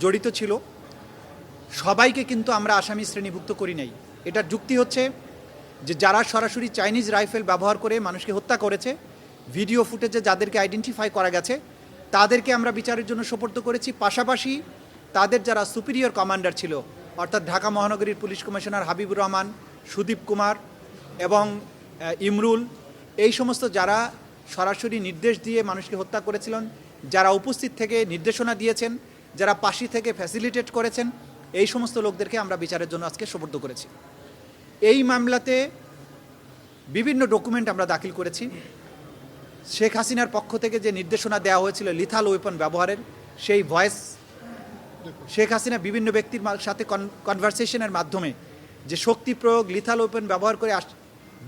জড়িত ছিল সবাইকে কিন্তু আমরা আসামি শ্রেণীভুক্ত করি নাই। এটার যুক্তি হচ্ছে যে যারা সরাসরি চাইনিজ রাইফেল ব্যবহার করে মানুষকে হত্যা করেছে, ভিডিও ফুটেজে যাদেরকে আইডেন্টিফাই করা গেছে তাদেরকে আমরা বিচারের জন্য সোপর্দ করেছি। পাশাপাশি তাদের যারা সুপিরিয়র কমান্ডার ছিল, অর্থাৎ ঢাকা মহানগরীর পুলিশ কমিশনার হাবিবুর রহমান, সুদীপ কুমার এবং ইমরুল, এই সমস্ত যারা সরাসরি নির্দেশ দিয়ে মানুষকে হত্যা করেছিলেন, যারা উপস্থিত থেকে নির্দেশনা দিয়েছেন, যারা পাশি থেকে ফ্যাসিলিটেট করেছেন, এই সমস্ত লোকদেরকে আমরা বিচারের জন্য আজকে সোপর্দ করেছি। এই মামলাতে বিভিন্ন ডকুমেন্ট আমরা দাখিল করেছি। শেখ হাসিনার পক্ষ থেকে যে নির্দেশনা দেওয়া হয়েছিল লিথাল ওয়েপন ব্যবহারের, সেই ভয়েস শেখ হাসিনা বিভিন্ন ব্যক্তির সাথে কনভারসেশনের মাধ্যমে যে শক্তি প্রয়োগ, লিথাল ওয়েপন ব্যবহার করে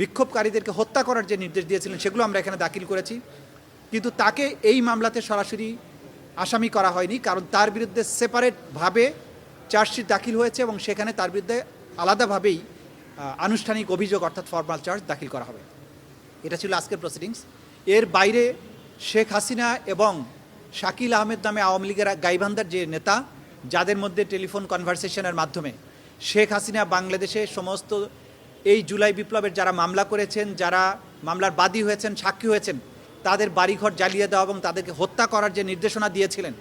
বিক্ষোভকারীদেরকে হত্যা করার যে নির্দেশ দিয়েছিলেন, সেগুলো আমরা এখানে দাখিল করেছি। কিন্তু তাকে এই মামলাতে সরাসরি আসামি করা হয়নি, কারণ তার বিরুদ্ধে সেপারেটভাবে চার্জশিট দাখিল হয়েছে এবং সেখানে তার বিরুদ্ধে আলাদাভাবেই আনুষ্ঠানিক অভিযোগ অর্থাৎ ফর্মাল চার্জ দাখিল করা হবে। এটা ছিল আজকের প্রসিডিংস। এর বাইরে শেখ হাসিনা এবং শাকিল আহমেদ নামে আওয়ামী লীগের গাইবান্ধার যে নেতা, যাদের মধ্যে টেলিফোন কনভারসেশনের মাধ্যমে শেখ হাসিনা বাংলাদেশে সমস্ত এই জুলাই বিপ্লবের যারা মামলা করেছেন, যারা মামলার বাদী হয়েছেন, সাক্ষী হয়েছেন, তাদের বাড়িঘর জ্বালিয়ে দেওয়া এবং তাদেরকে হত্যা করার যে নির্দেশনা দিয়েছিলেন,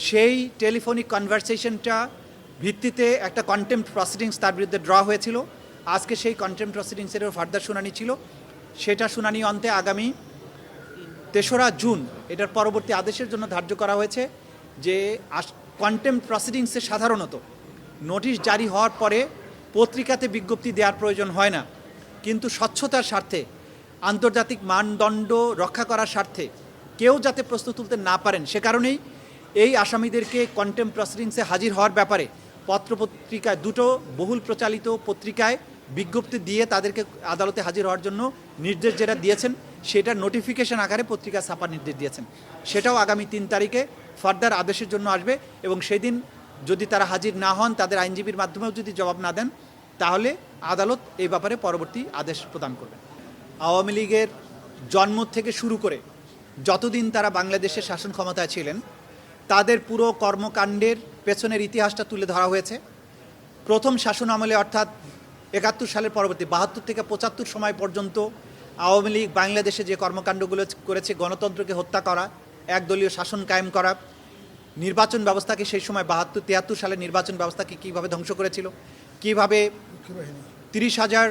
সেই টেলিফোনিক কনভারসেশনটা ভিত্তিতে একটা কন্টেম্পট প্রসিডিংস তার বিরুদ্ধে ড্র হয়েছিল। আজকে সেই কন্টেম্পট প্রসিডিংসেরও ফার্দার শুনানি ছিল। সেটা শুনানি অন্তে আগামী ৩রা জুন এটার পরবর্তী আদেশের জন্য ধার্য করা হয়েছে। যে কন্টেম্পট প্রসিডিংসে সাধারণত নোটিশ জারি হওয়ার পরে পত্রিকাতে বিজ্ঞপ্তি দেওয়ার প্রয়োজন হয় না, কিন্তু স্বচ্ছতার স্বার্থে, আন্তর্জাতিক মানদণ্ড রক্ষা করার স্বার্থে কেউ যাতে প্রশ্ন তুলতে না পারেন, সে কারণেই এই আসামিদেরকে কন্টেম্পট প্রসিডিংসে হাজির হওয়ার ব্যাপারে পত্রপত্রিকায়, দুটো বহুল প্রচালিত পত্রিকায় বিজ্ঞপ্তি দিয়ে তাদেরকে আদালতে হাজির হওয়ার জন্য নির্দেশ যেটা দিয়েছেন, সেটা নোটিফিকেশন আকারে পত্রিকা ছাপার নির্দেশ দিয়েছেন। সেটাও আগামী ৩ তারিখে ফার্দার আদেশের জন্য আসবে এবং সেদিন যদি তারা হাজির না হন, তাদের আইনজীবীর মাধ্যমেও যদি জবাব না দেন, তাহলে আদালত এই ব্যাপারে পরবর্তী আদেশ প্রদান করবেন। আওয়ামী লীগের জন্ম থেকে শুরু করে যতদিন তারা বাংলাদেশের শাসন ক্ষমতায় ছিলেন, তাদের পুরো কর্মকাণ্ডের পেছনের ইতিহাসটা তুলে ধরা হয়েছে। প্রথম শাসন আমলে অর্থাৎ ৭১ সালের পরবর্তী ৭২ থেকে ৭৫ সময় পর্যন্ত আওয়ামী লীগ বাংলাদেশে যে কর্মকাণ্ডগুলো করেছে, গণতন্ত্রকে হত্যা করা, একদলীয় শাসন কায়েম করা, নির্বাচন ব্যবস্থাকে সেই সময় ৭২-৭৩ সালের নির্বাচন ব্যবস্থাকে কীভাবে ধ্বংস করেছিল, কীভাবে ৩০,০০০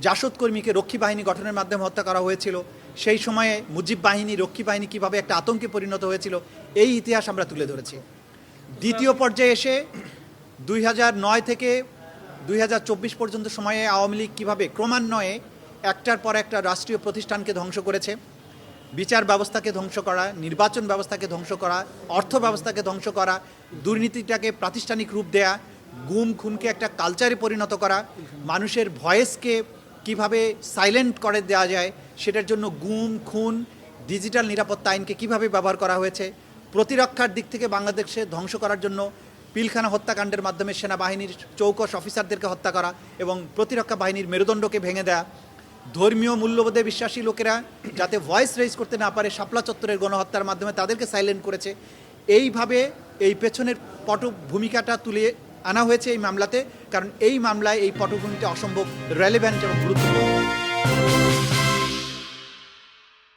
জাসদ কর্মীকে রক্ষী বাহিনী গঠনের মাধ্যমে হত্যা করা হয়েছিল, সেই সময়ে মুজিব বাহিনী, রক্ষী বাহিনী কীভাবে একটা আতঙ্কে পরিণত হয়েছিল, এই ইতিহাস আমরা তুলে ধরেছি। দ্বিতীয় পর্যায়ে এসে ২০০৯ থেকে ২০২৪ পর্যন্ত সময়ে আওয়ামী লীগ কীভাবে ক্রমান্বয়ে একটার পর একটা রাষ্ট্রীয় প্রতিষ্ঠানকে ধ্বংস করেছে, বিচার ব্যবস্থাকে ধ্বংস করা, নির্বাচন ব্যবস্থাকে ধ্বংস করা, অর্থ ব্যবস্থাকে ধ্বংস করা, দুর্নীতিটাকে প্রাতিষ্ঠানিক রূপ দেয়া, গুম খুনকে একটা কালচারে পরিণত করা, মানুষের ভয়েসকে কিভাবে সাইলেন্ট করে দেওয়া যায় সেটার জন্য গুম খুন, ডিজিটাল নিরাপত্তা আইনকে কিভাবে ব্যবহার করা হয়েছে, প্রতিরক্ষার দিক থেকে বাংলাদেশে ধ্বংস করার জন্য পিলখানা হত্যাকাণ্ডের মাধ্যমে সেনাবাহিনীর চৌকস অফিসারদেরকে হত্যা করা এবং প্রতিরক্ষা বাহিনীর মেরুদণ্ডকে ভেঙে দেয়া, ধর্মীয় মূল্যবোধে বিশ্বাসী লোকেরা যাতে ভয়েস রেজ করতে না পারে শাপলা চত্বরের গণহত্যার মাধ্যমে তাদেরকে সাইলেন্ট করেছে। এইভাবে এই পেছনের পটভূমিকাটা তুলে আনা হয়েছে এই মামলাতে, কারণ এই মামলায় এই পটভূমিটা অসম্ভব রেলেভেন্ট এবং গুরুত্বপূর্ণ।